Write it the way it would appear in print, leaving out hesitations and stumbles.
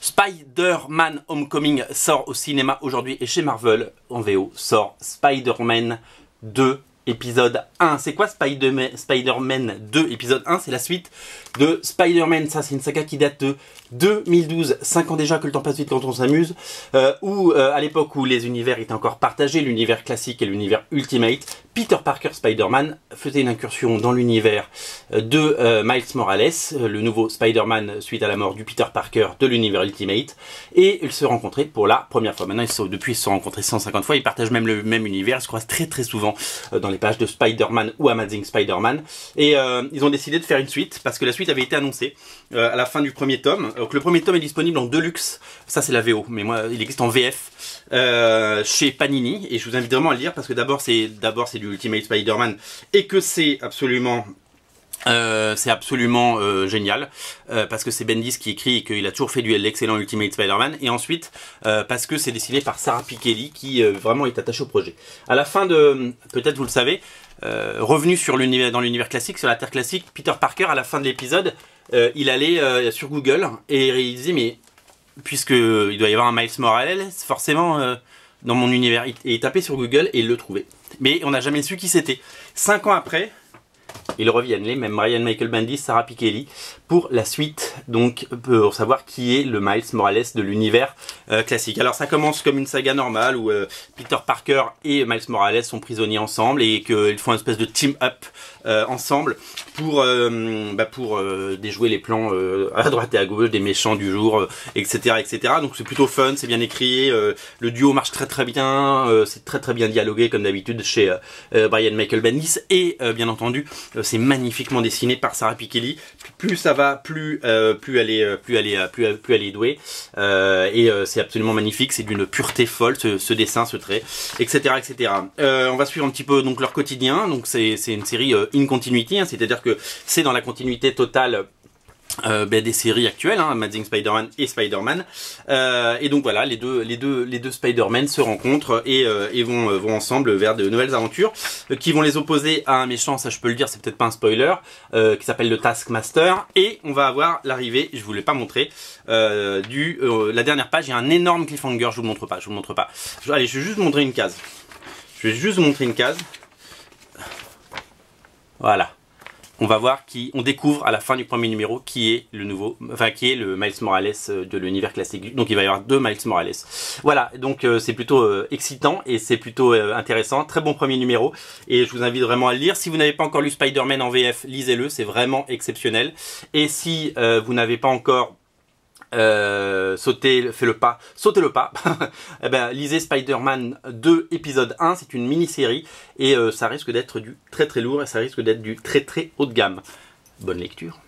Spider-Man Homecoming sort au cinéma aujourd'hui et chez Marvel, en VO, sort Spider-Man 2 épisode 1. C'est quoi Spider-Man 2 épisode 1? C'est la suite de Spider-Man. Ça, c'est une saga qui date de 2012. 5 ans déjà, que le temps passe vite quand on s'amuse. À l'époque où les univers étaient encore partagés, l'univers classique et l'univers Ultimate, Peter Parker Spider-Man faisait une incursion dans l'univers de Miles Morales, le nouveau Spider-Man suite à la mort du Peter Parker de l'univers Ultimate, et ils se rencontraient pour la première fois. Maintenant, depuis, ils se sont rencontrés 150 fois, ils partagent même le même univers, ils se croisent très souvent dans les pages de Spider-Man ou Amazing Spider-Man, et ils ont décidé de faire une suite, parce que la suite avait été annoncée à la fin du premier tome. Donc le premier tome est disponible en Deluxe, ça c'est la VO, mais moi il existe en VF chez Panini, et je vous invite vraiment à le lire, parce que d'abord c'est du Ultimate Spider-Man, et que c'est absolument génial, parce que c'est Bendis qui écrit et qu'il a toujours fait l'excellent Ultimate Spider-Man, et ensuite parce que c'est dessiné par Sarah Pichelli qui vraiment est attachée au projet. À la fin de, peut-être vous le savez, revenu sur dans l'univers classique, sur la Terre classique, Peter Parker à la fin de l'épisode, il allait sur Google et il disait mais puisque il doit y avoir un Miles Morales, forcément dans mon univers, il tapait sur Google et il le trouvait. Mais on n'a jamais su qui c'était. 5 ans après, ils reviennent, les mêmes Michael Bendis, Sarah Pichelli, pour la suite, donc pour savoir qui est le Miles Morales de l'univers classique. Alors ça commence comme une saga normale où Peter Parker et Miles Morales sont prisonniers ensemble et qu'ils font une espèce de team-up ensemble pour déjouer les plans à droite et à gauche des méchants du jour, etc. Donc c'est plutôt fun, c'est bien écrit, le duo marche très bien, c'est très bien dialogué comme d'habitude chez Michael Bendis, et bien entendu c'est magnifiquement dessiné par Sarah Pichelli. Plus ça va, plus elle est douée, et c'est absolument magnifique, c'est d'une pureté folle ce dessin, ce trait, etc. On va suivre un petit peu donc leur quotidien. Donc c'est une série in continuity, hein, c'est-à-dire que c'est dans la continuité totale des séries actuelles, hein, Amazing Spider-Man et Spider-Man, et donc voilà, les deux Spider-Man se rencontrent et vont ensemble vers de nouvelles aventures qui vont les opposer à un méchant, ça je peux le dire, c'est peut-être pas un spoiler, qui s'appelle le Taskmaster, et on va avoir l'arrivée, je vous l'ai pas montré, la dernière page. Il y a un énorme cliffhanger, je vous le montre pas. Allez, je vais juste vous montrer une case. Voilà. On va voir on découvre à la fin du premier numéro qui est le Miles Morales de l'univers classique. Donc il va y avoir 2 Miles Morales. Voilà, donc c'est plutôt excitant et c'est plutôt intéressant. Très bon premier numéro et je vous invite vraiment à le lire. Si vous n'avez pas encore lu Spider-Man en VF, lisez-le, c'est vraiment exceptionnel. Et si vous n'avez pas encore sautez le pas, eh ben, lisez Spider-Man 2 épisode 1, c'est une mini-série et ça risque d'être du très lourd et ça risque d'être du très haut de gamme. Bonne lecture.